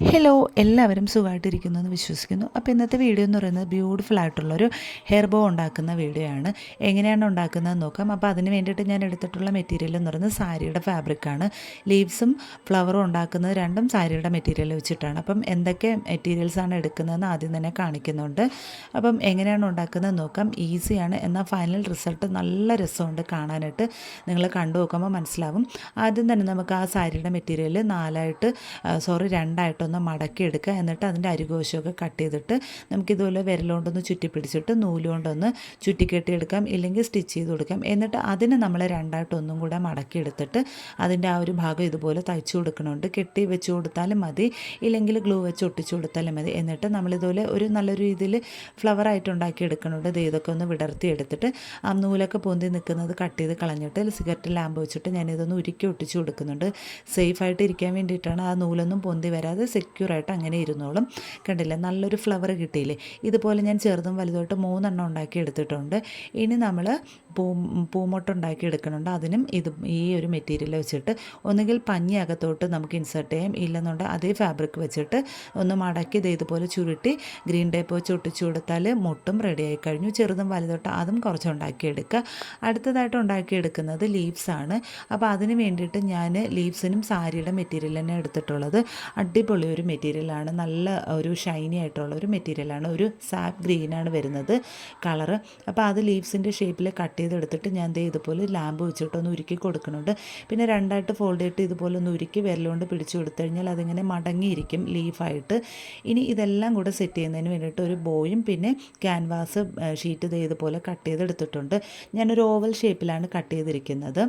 Hello, എല്ലാവരും സുഖമായിട്ടിരിക്കുന്നു എന്ന് വിശ്വസിക്കുന്നു. അപ്പോൾ ഇന്നത്തെ വീഡിയോ എന്ന് പറയുന്നത് ബ്യൂട്ടിഫുൾ ആയിട്ടുള്ളൊരു ഹെയർ ബോ ഉണ്ടാക്കുന്ന വീഡിയോ ആണ്. എങ്ങനെയാണ് ഉണ്ടാക്കുന്നതെന്ന് നോക്കാം. അപ്പോൾ അതിന് വേണ്ടിയിട്ട് ഞാൻ എടുത്തിട്ടുള്ള മെറ്റീരിയൽ എന്ന് പറയുന്നത് സാരിയുടെ ഫാബ്രിക്കാണ്. ലീവ്സും ഫ്ലവറും ഉണ്ടാക്കുന്നത് രണ്ടും സാരിയുടെ മെറ്റീരിയൽ വെച്ചിട്ടാണ്. അപ്പം എന്തൊക്കെ മെറ്റീരിയൽസാണ് എടുക്കുന്നതെന്ന് ആദ്യം തന്നെ കാണിക്കുന്നുണ്ട്. അപ്പം എങ്ങനെയാണ് ഉണ്ടാക്കുന്നതെന്ന് നോക്കാം. ഈസിയാണ്, എന്നാൽ ഫൈനൽ റിസൾട്ട് നല്ല രസമുണ്ട് കാണാനായിട്ട്. നിങ്ങൾ കണ്ടു നോക്കുമ്പോൾ മനസ്സിലാവും. ആദ്യം തന്നെ നമുക്ക് ആ സാരിയുടെ മെറ്റീരിയൽ രണ്ടായിട്ട് ഒന്ന് മടക്കി എടുക്കുക. എന്നിട്ട് അതിൻ്റെ അരികോശമൊക്കെ കട്ട് ചെയ്തിട്ട് നമുക്കിതുപോലെ വിരലുകൊണ്ടൊന്ന് ചുറ്റി പിടിച്ചിട്ട് നൂലുകൊണ്ടൊന്ന് ചുറ്റിക്കെട്ടിയെടുക്കാം, ഇല്ലെങ്കിൽ സ്റ്റിച്ച് ചെയ്ത് കൊടുക്കാം. എന്നിട്ട് അതിന് നമ്മൾ രണ്ടായിട്ടൊന്നും കൂടെ മടക്കി എടുത്തിട്ട് അതിൻ്റെ ആ ഒരു ഭാഗം ഇതുപോലെ തയ്ച്ചു കൊടുക്കണമുണ്ട്. കെട്ടി വെച്ച് കൊടുത്താലും മതി, ഇല്ലെങ്കിൽ ഗ്ലൂ വെച്ച് ഒട്ടിച്ചു കൊടുത്താലും മതി. എന്നിട്ട് നമ്മളിതുപോലെ ഒരു നല്ലൊരു രീതിയിൽ ഫ്ലവറായിട്ട് ഉണ്ടാക്കി എടുക്കണുണ്ട്. ഇതൊക്കെ ഒന്ന് വിടർത്തി എടുത്തിട്ട് ആ നൂലൊക്കെ പൊന്തി നിൽക്കുന്നത് കട്ട് ചെയ്ത് കളഞ്ഞിട്ട് സിഗരറ്റ് ലാമ്പ് വെച്ചിട്ട് ഞാനിതൊന്ന് ഉരുക്കി ഒട്ടിച്ചു കൊടുക്കുന്നുണ്ട്. സേഫായിട്ട് ഇരിക്കാൻ വേണ്ടിയിട്ടാണ്. ആ നൂലൊന്നും പൊന്തി വരാതെ സെക്യൂറായിട്ട് അങ്ങനെ ഇരുന്നോളും. കണ്ടില്ലേ, നല്ലൊരു ഫ്ലവർ കിട്ടിയില്ലേ. ഇതുപോലെ ഞാൻ ചെറുതും വലുതായിട്ട് 3 ഉണ്ടാക്കി എടുത്തിട്ടുണ്ട്. ഇനി നമ്മൾ പൂമൊട്ട് ഉണ്ടാക്കി എടുക്കുന്നുണ്ട്. അതിനും ഈ ഒരു മെറ്റീരിയൽ വെച്ചിട്ട് ഒന്നുകിൽ പഞ്ഞി അകത്തോട്ട് നമുക്ക് ഇൻസേർട്ട് ചെയ്യാം, ഇല്ലെന്നുണ്ടെങ്കിൽ അതേ ഫാബ്രിക് വെച്ചിട്ട് ഒന്ന് മടക്കി ഇതുപോലെ ചുരുട്ടി ഗ്രീൻ ടേപ്പ് വെച്ച് ഒട്ടിച്ചു കൊടുത്താൽ മുട്ടും റെഡിയായി കഴിഞ്ഞു. ചെറുതും വലുതൊട്ട് അതും കുറച്ച് ഉണ്ടാക്കിയെടുക്കുക. അടുത്തതായിട്ട് ഉണ്ടാക്കിയെടുക്കുന്നത് ലീവ്സാണ്. അപ്പോൾ അതിന് വേണ്ടിയിട്ട് ഞാൻ ലീവ്സിനും സാരിയുടെ മെറ്റീരിയൽ തന്നെ എടുത്തിട്ടുള്ളത്. അടിപൊളി ഒരു മെറ്റീരിയലാണ്, നല്ല ഒരു ഷൈനി ആയിട്ടുള്ള ഒരു മെറ്റീരിയലാണ്. ഒരു സാപ്പ് ഗ്രീനാണ് വരുന്നത് കളറ്. അപ്പോൾ അത് ലീവ്സിൻ്റെ ഷേപ്പിൽ കട്ട് ചെയ്തെടുത്തിട്ട് ഞാൻ ഇതുപോലെ ലാമ്പ് വെച്ചിട്ടൊന്ന് ഉരുക്കി കൊടുക്കുന്നുണ്ട്. പിന്നെ രണ്ടായിട്ട് ഫോൾഡ് ചെയ്തിട്ട് ഇതുപോലെ ഒന്ന് ഉരുക്കി വിരലുകൊണ്ട് പിടിച്ചു കൊടുത്തു കഴിഞ്ഞാൽ അതിങ്ങനെ മടങ്ങിയിരിക്കും ലീഫായിട്ട്. ഇനി ഇതെല്ലാം കൂടെ സെറ്റ് ചെയ്യുന്നതിന് വേണ്ടിയിട്ട് ഒരു ബോയും പിന്നെ ക്യാൻവാസ് ഷീറ്റ് ഇതുപോലെ കട്ട് ചെയ്തെടുത്തിട്ടുണ്ട്. ഞാനൊരു ഓവൽ ഷേപ്പിലാണ് കട്ട് ചെയ്തിരിക്കുന്നത്.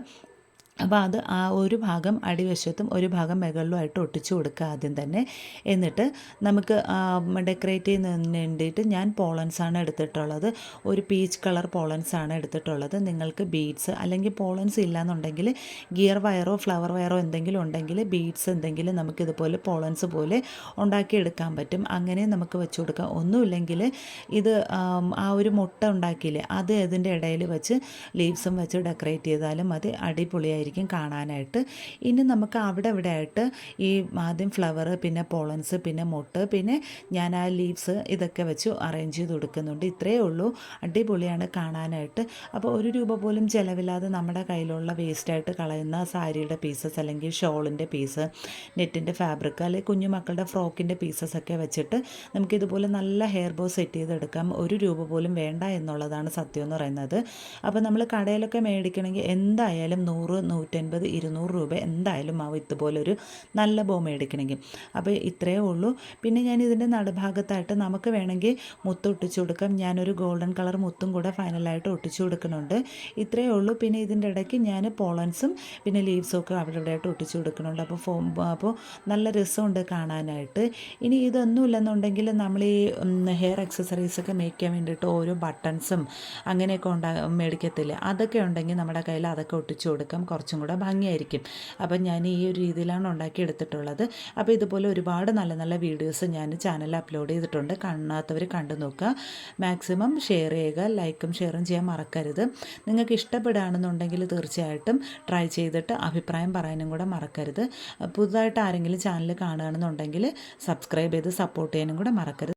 അപ്പോൾ അത് ആ ഒരു ഭാഗം അടിവശത്തും ഒരു ഭാഗം മുകളിലുമായിട്ട് ഒട്ടിച്ചു കൊടുക്കുക ആദ്യം തന്നെ. എന്നിട്ട് നമുക്ക് ഡെക്കറേറ്റ് ചെയ്യുന്നതിന് വേണ്ടിയിട്ട് ഞാൻ പോളൻസാണ് എടുത്തിട്ടുള്ളത്. ഒരു പീച്ച് കളർ പോളൻസാണ് എടുത്തിട്ടുള്ളത്. നിങ്ങൾക്ക് ബീഡ്സ് അല്ലെങ്കിൽ പോളൻസ് ഇല്ലയെന്നുണ്ടെങ്കിൽ ഗിയർ വയറോ ഫ്ലവർ വയറോ എന്തെങ്കിലും ഉണ്ടെങ്കിൽ ബീഡ്സ് എന്തെങ്കിലും നമുക്കിതുപോലെ പോളൻസ് പോലെ ഉണ്ടാക്കിയെടുക്കാൻ പറ്റും. അങ്ങനെ നമുക്ക് വെച്ച് കൊടുക്കാം. ഒന്നുമില്ലെങ്കിൽ ഇത് ആ ഒരു മുട്ട ഉണ്ടാക്കിയില്ലേ, അത് ഇതിൻ്റെ ഇടയിൽ വെച്ച് ലീവ്സും വെച്ച് ഡെക്കറേറ്റ് ചെയ്താലും മതി, അടിപൊളിയായിരിക്കും കാണാനായിട്ട്. ഇനി നമുക്ക് അവിടെ ഇവിടെ ആയിട്ട് ഈ ആദ്യം ഫ്ലവർ, പിന്നെ പോളൻസ്, പിന്നെ മൊട്ട്, പിന്നെ ഞാൻ ആ ലീവ്സ് ഇതൊക്കെ വെച്ച് അറേഞ്ച് ചെയ്ത് കൊടുക്കുന്നുണ്ട്. ഇത്രയേ ഉള്ളൂ. അടിപൊളിയാണ് കാണാനായിട്ട്. അപ്പോൾ ₹1 പോലും ചിലവില്ലാതെ നമ്മുടെ കയ്യിലുള്ള വേസ്റ്റായിട്ട് കളയുന്ന സാരിയുടെ പീസസ് അല്ലെങ്കിൽ ഷോളിൻ്റെ പീസ്, നെറ്റിൻ്റെ ഫാബ്രിക് അല്ലെങ്കിൽ കുഞ്ഞുമക്കളുടെ ഫ്രോക്കിൻ്റെ പീസസൊക്കെ വെച്ചിട്ട് നമുക്കിതുപോലെ നല്ല ഹെയർ ബോ സെറ്റ് ചെയ്തെടുക്കാം. ₹1 പോലും വേണ്ട എന്നുള്ളതാണ് സത്യം എന്ന് പറയുന്നത്. അപ്പോൾ നമ്മൾ കടയിലൊക്കെ മേടിക്കണമെങ്കിൽ എന്തായാലും 100, 150, ₹200 എന്തായാലും ആവും ഇതുപോലൊരു നല്ല ബോ മേടിക്കണമെങ്കിൽ. അപ്പോൾ ഇത്രയേ ഉള്ളൂ. പിന്നെ ഞാൻ ഇതിൻ്റെ നടുഭാഗത്തായിട്ട് നമുക്ക് വേണമെങ്കിൽ മുത്ത് ഒട്ടിച്ചു കൊടുക്കാം. ഞാനൊരു ഗോൾഡൻ കളർ മുത്തും കൂടെ ഫൈനലായിട്ട് ഒട്ടിച്ചു കൊടുക്കുന്നുണ്ട്. ഇത്രയേ ഉള്ളൂ. പിന്നെ ഇതിൻ്റെ ഇടയ്ക്ക് ഞാൻ പോളൻസും പിന്നെ ലീവ്സും ഒക്കെ അവിടെ ഇവിടെ ആയിട്ട് ഒട്ടിച്ചു കൊടുക്കുന്നുണ്ട്. അപ്പോൾ നല്ല രസമുണ്ട് കാണാനായിട്ട്. ഇനി ഇതൊന്നും ഇല്ലെന്നുണ്ടെങ്കിൽ നമ്മൾ ഈ ഹെയർ ആക്സസറീസൊക്കെ മേക്ക് ചെയ്യാൻ വേണ്ടിയിട്ട് ഓരോ ബട്ടൺസും അങ്ങനെയൊക്കെ മേടിക്കത്തില്ല, അതൊക്കെ ഉണ്ടെങ്കിൽ നമ്മുടെ കയ്യിൽ അതൊക്കെ ഒട്ടിച്ചു കൊടുക്കാം, കുറച്ചും കൂടെ ഭംഗിയായിരിക്കും. അപ്പം ഞാൻ ഈ ഒരു രീതിയിലാണ് ഉണ്ടാക്കി എടുത്തിട്ടുള്ളത്. അപ്പോൾ ഇതുപോലെ ഒരുപാട് നല്ല നല്ല വീഡിയോസ് ഞാൻ ചാനലിൽ അപ്ലോഡ് ചെയ്തിട്ടുണ്ട്. കാണാത്തവർ കണ്ടു നോക്കുക. മാക്സിമം ഷെയർ ചെയ്യുക, ലൈക്കും ഷെയറും ചെയ്യാൻ മറക്കരുത്. നിങ്ങൾക്ക് ഇഷ്ടപ്പെടുകയാണെന്നുണ്ടെങ്കിൽ തീർച്ചയായിട്ടും ട്രൈ ചെയ്തിട്ട് അഭിപ്രായം പറയാനും കൂടെ മറക്കരുത്. പുതുതായിട്ട് ആരെങ്കിലും ചാനൽ കാണുകയാണെന്നുണ്ടെങ്കിൽ സബ്സ്ക്രൈബ് ചെയ്ത് സപ്പോർട്ട് ചെയ്യാനും കൂടെ മറക്കരുത്.